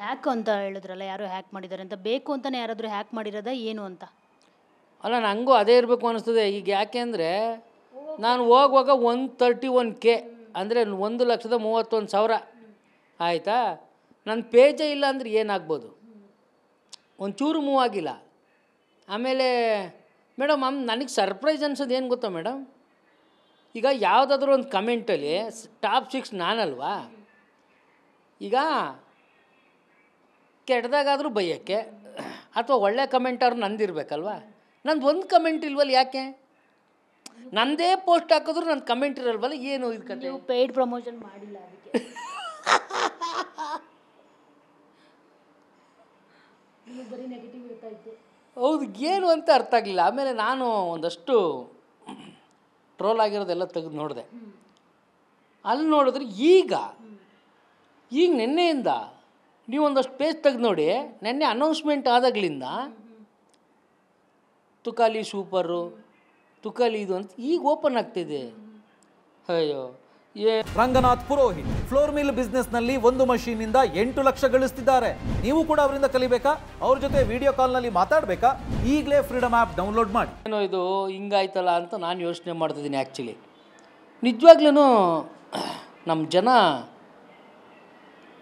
Hack ಅಂತ ಹೇಳಿದ್ರಲ್ಲ, ಯಾರೋ ಹ್ಯಾಕ್ ಮಾಡಿದ್ದಾರೆ ಅಂತ. ಬೇಕು ಅಂತಾನೆ ಯಾರಾದರೂ ಹ್ಯಾಕ್ ಮಾಡಿರೋದಾ ಏನು ಅಂತ? ಅಲ್ಲ ನನಗೂ ಅದೇ ಇರಬೇಕು ಅನಿಸ್ತದೆ ಈಗ. ಯಾಕೆ ಅಂದರೆ ನಾನು ಹೋಗುವಾಗ 131K ಅಂದರೆ 1,31,000 ಆಯಿತಾ. ನನ್ನ ಪೇಜೇ ಇಲ್ಲ ಅಂದರೆ ಏನಾಗ್ಬೋದು? ಒಂಚೂರು ಮೂವ್ ಆಗಿಲ್ಲ. ಆಮೇಲೆ ಮೇಡಮ್ ನನಗೆ ಸರ್ಪ್ರೈಸ್ ಅನ್ಸೋದು ಏನು ಗೊತ್ತಾ ಮೇಡಮ್, ಈಗ ಯಾವುದಾದ್ರೂ ಒಂದು ಕಮೆಂಟಲ್ಲಿ ಟಾಪ್ 6 ನಾನಲ್ವಾ. ಈಗ ಕೆಟ್ಟದಾಗಾದರೂ ಬೈಯೋಕ್ಕೆ ಅಥವಾ ಒಳ್ಳೆ ಕಮೆಂಟಾದ್ರು ನಂದಿರಬೇಕಲ್ವ. ನಂದು ಒಂದು ಕಮೆಂಟ್ ಇಲ್ವಲ್ಲ, ಯಾಕೆ? ನಂದೇ ಪೋಸ್ಟ್ ಹಾಕಿದ್ರು ನನ್ನ ಕಮೆಂಟ್ ಇರಲ್ವಲ್ಲ, ಏನು ಇದು ಕತೆ? ನೀವು ಪೇಯ್ಡ್ ಪ್ರಮೋಷನ್ ಮಾಡಿಲ್ಲ ಅದಕ್ಕೆ. ಬರೀ ನೆಗೆಟಿವ್ ಇರ್ತಾಯಿತ್ತು. ಹೌದು, ಏನು ಅಂತ ಅರ್ಥ ಆಗಲಿಲ್ಲ. ಆಮೇಲೆ ನಾನು ಒಂದಷ್ಟು ಟ್ರೋಲ್ ಆಗಿರೋದೆಲ್ಲ ತೆಗೆದು ನೋಡಿದೆ. ಅಲ್ಲಿ ನೋಡಿದ್ರೆ ಈಗ ನಿನ್ನೆಯಿಂದ ನೀವು ಒಂದಷ್ಟು ಪೇಜ್ ತೆಗೆದು ನೋಡಿ, ನೆನ್ನೆ ಅನೌನ್ಸ್ಮೆಂಟ್ ಆದಾಗಲಿಂದ ತುಕಾಲಿ ಸೂಪರು, ತುಕಾಲಿ ಇದು ಅಂತ ಈಗ ಓಪನ್ ಆಗ್ತಿದೆ. ಅಯ್ಯೋ, ರಂಗನಾಥ್ ಪುರೋಹಿತ್ ಫ್ಲೋರ್ ಮಿಲ್ ಬಿಸ್ನೆಸ್ನಲ್ಲಿ 1 ಮಷೀನಿಂದ 8 ಲಕ್ಷ ಗಳಿಸ್ತಿದ್ದಾರೆ. ನೀವು ಕೂಡ ಅವರಿಂದ ಕಲಿಬೇಕಾ? ಅವ್ರ ಜೊತೆ ವಿಡಿಯೋ ಕಾಲ್ನಲ್ಲಿ ಮಾತಾಡಬೇಕಾ? ಈಗಲೇ ಫ್ರೀಡಮ್ ಆ್ಯಪ್ ಡೌನ್ಲೋಡ್ ಮಾಡಿ. ಏನೋ ಇದು ಹಿಂಗಾಯ್ತಲ್ಲ ಅಂತ ನಾನು ಯೋಚನೆ ಮಾಡ್ತಿದ್ದೀನಿ. ಆ್ಯಕ್ಚುಲಿ ನಿಜವಾಗ್ಲೂ ನಮ್ಮ ಜನ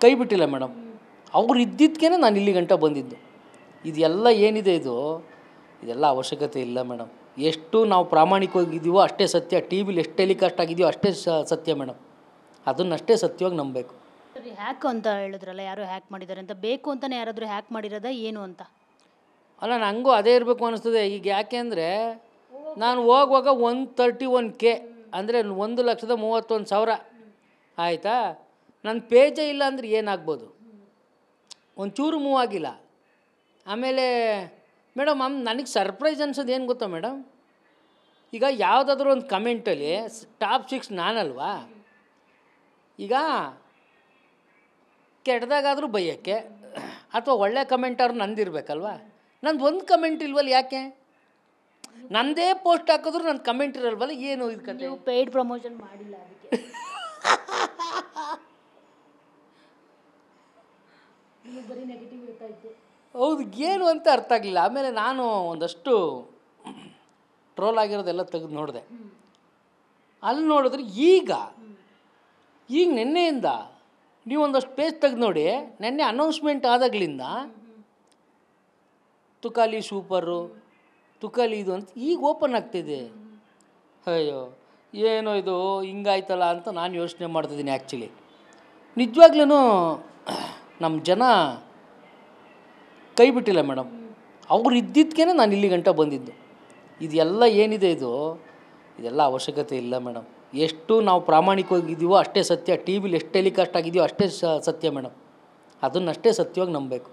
ಕೈ ಬಿಟ್ಟಿಲ್ಲ ಮೇಡಮ್. ಅವ್ರು ಇದ್ದಿದ್ದಕ್ಕೇ ನಾನು ಇಲ್ಲಿ ಗಂಟ ಬಂದಿದ್ದು. ಇದೆಲ್ಲ ಏನಿದೆ ಇದೆಲ್ಲ ಅವಶ್ಯಕತೆ ಇಲ್ಲ ಮೇಡಮ್. ಎಷ್ಟು ನಾವು ಪ್ರಾಮಾಣಿಕವಾಗಿದ್ದೀವೋ ಅಷ್ಟೇ ಸತ್ಯ. ಟಿ ವಿಲಿ ಎಷ್ಟು ಟೆಲಿಕಾಸ್ಟ್ ಆಗಿದೆಯೋ ಅಷ್ಟೇ ಸತ್ಯ ಮೇಡಮ್. ಅದನ್ನಷ್ಟೇ ಸತ್ಯವಾಗಿ ನಂಬಬೇಕು. ಸರಿ, ಹ್ಯಾಕ್ ಅಂತ ಹೇಳಿದ್ರಲ್ಲ, ಯಾರೋ ಹ್ಯಾಕ್ ಮಾಡಿದ್ದಾರೆ ಅಂತ. ಬೇಕು ಅಂತಾನೆ ಯಾರಾದರೂ ಹ್ಯಾಕ್ ಮಾಡಿರೋದಾ ಏನು ಅಂತ? ಅಲ್ಲ ನನಗೂ ಅದೇ ಇರಬೇಕು ಅನಿಸ್ತದೆ ಈಗ. ಯಾಕೆ ಅಂದರೆ ನಾನು ಹೋಗುವಾಗ 131K ಅಂದರೆ 1,31,000 ಆಯಿತಾ. ನನ್ನ ಪೇಜೇ ಇಲ್ಲ ಅಂದರೆ ಏನಾಗ್ಬೋದು? ಒಂಚೂರು ಮೂವ್ ಆಗಿಲ್ಲ. ಆಮೇಲೆ ಮೇಡಮ್ ನನಗೆ ಸರ್ಪ್ರೈಸ್ ಅನ್ಸೋದು ಏನು ಗೊತ್ತಾ ಮೇಡಮ್, ಈಗ ಯಾವುದಾದ್ರೂ ಒಂದು ಕಮೆಂಟಲ್ಲಿ ಟಾಪ್ 6 ನಾನಲ್ವಾ. ಈಗ ಕೆಟ್ಟದಾಗಾದರೂ ಬೈಯೋಕ್ಕೆ ಅಥವಾ ಒಳ್ಳೆ ಕಮೆಂಟಾದ್ರು ನಂದಿರಬೇಕಲ್ವ. ನಂದು ಒಂದು ಕಮೆಂಟ್ ಇಲ್ವಲ್ಲ, ಯಾಕೆ? ನಂದೇ ಪೋಸ್ಟ್ ಹಾಕಿದ್ರು ನನ್ನ ಕಮೆಂಟ್ ಇರಲ್ವಲ್ಲ, ಏನು ಇದು ಕತೆ? ನೀವು ಪೇಯ್ಡ್ ಪ್ರಮೋಷನ್ ಮಾಡಿಲ್ಲ ಅದಕ್ಕೆ. ಬರೀ ನೆಗೆಟಿವ್ ಇರ್ತಾಯಿತ್ತು. ಹೌದು, ಏನು ಅಂತ ಅರ್ಥ ಆಗಲಿಲ್ಲ. ಆಮೇಲೆ ನಾನು ಒಂದಷ್ಟು ಟ್ರೋಲ್ ಆಗಿರೋದೆಲ್ಲ ತೆಗೆದು ನೋಡಿದೆ. ಅಲ್ಲಿ ನೋಡಿದ್ರೆ ಈಗ ನಿನ್ನೆಯಿಂದ ನೀವು ಒಂದಷ್ಟು ಪೇಜ್ ತೆಗೆದು ನೋಡಿ, ನೆನ್ನೆ ಅನೌನ್ಸ್ಮೆಂಟ್ ಆದಾಗಲಿಂದ ತುಕಾಲಿ ಸೂಪರು, ತುಕಾಲಿ ಇದು ಅಂತ ಈಗ ಓಪನ್ ಆಗ್ತಿದೆ. ಅಯ್ಯೋ, ಏನೋ ಇದು ಹಿಂಗಾಯ್ತಲ್ಲ ಅಂತ ನಾನು ಯೋಚನೆ ಮಾಡ್ತಿದ್ದೀನಿ. ಆ್ಯಕ್ಚುಲಿ ನಿಜವಾಗ್ಲೂ ನಮ್ಮ ಜನ ಕೈ ಬಿಟ್ಟಿಲ್ಲ ಮೇಡಮ್. ಅವ್ರು ಇದ್ದಿದ್ದಕ್ಕೇ ನಾನು ಇಲ್ಲಿ ಗಂಟ ಬಂದಿದ್ದು. ಇದೆಲ್ಲ ಏನಿದೆ ಇದೆಲ್ಲ ಅವಶ್ಯಕತೆ ಇಲ್ಲ ಮೇಡಮ್. ಎಷ್ಟು ನಾವು ಪ್ರಾಮಾಣಿಕವಾಗಿದ್ದೀವೋ ಅಷ್ಟೇ ಸತ್ಯ. ಟಿ ವಿಲಿ ಎಷ್ಟು ಟೆಲಿಕಾಸ್ಟ್ ಆಗಿದೆಯೋ ಅಷ್ಟೇ ಸತ್ಯ ಮೇಡಮ್. ಅದನ್ನಷ್ಟೇ ಸತ್ಯವಾಗಿ ನಂಬಬೇಕು.